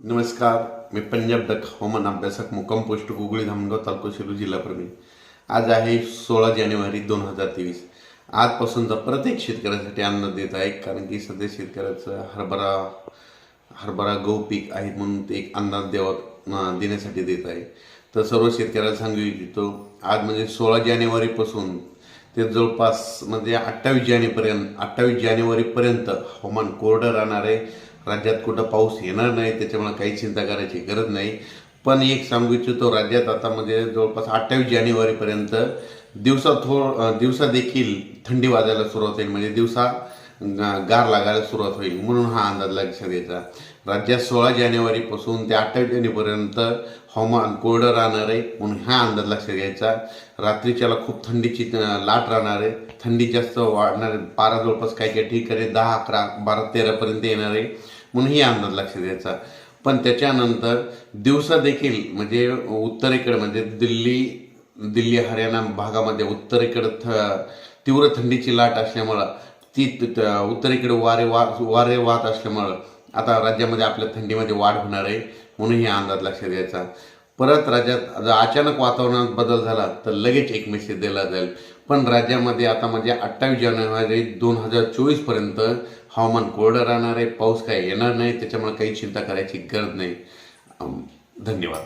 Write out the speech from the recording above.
नमस्कार, मी पंजाब डक हवामान अभ्यासक मुक्काम पोस्ट गुगळी धामणगाव तालुका शिरूर जिल्हा प्रवीण. आज आहे 16 जानेवारी 2023. आजपासूनचा प्रत्येक शेतकऱ्यासाठी आनंद देत आहे, कारण की सध्या शेतकऱ्याचं हरभरा गहू पीक आहे म्हणून ते एक अंदाज देण्यासाठी देत आहे. तर सर्व शेतकऱ्याला सांगू इच्छितो, आज म्हणजे 16 जानेवारीपासून ते जवळपास म्हणजे 28 जानेवारीपर्यंत हवामान कोरडं राहणार आहे. राज्यात कुठं पाऊस येणार नाही, त्याच्यामुळे काही चिंता करायची गरज नाही. पण एक सांगू इच्छितो, राज्यात आता म्हणजे जवळपास 28 जानेवारीपर्यंत दिवसा देखील थंडी वाजायला सुरुवात होईल, म्हणजे दिवसा गार लागायला सुरुवात होईल, म्हणून हा अंदाज लक्षात घ्यायचा. राज्यात 16 जानेवारीपासून ते 28 जानेवारीपर्यंत हवामान कोरडं राहणार आहे, म्हणून हा अंदाज लक्षात घ्यायचा. रात्रीच्याला खूप थंडीची लाट राहणार आहे, थंडी जास्त वाढणार आहे. पारा जवळपास काही काही ठिकाणी 10, 11, 12, 13पर्यंत येणार आहे, म्हणून ही अंदाज लक्षात द्यायचा. पण त्याच्यानंतर दिवसा देखील म्हणजे उत्तरेकडे म्हणजे दिल्ली हरियाणा भागामध्ये उत्तरेकडे तीव्र थंडीची लाट असल्यामुळं उत्तरेकडे वारे वाहत असल्यामुळं आता राज्यामध्ये आपल्या थंडीमध्ये वाढ होणार आहे, म्हणून हे अंदाज लक्षात द्यायचा. परत राज्यात जर अचानक वातावरणात बदल झाला तर लगेच एक मेसेज दिला जाईल. पण राज्यामध्ये आता म्हणजे 28 जानेवारी 2024पर्यंत हवामान कोरडं राहणार आहे, पाऊस काही येणार नाही, त्याच्यामुळे काही चिंता करायची गरज नाही. धन्यवाद.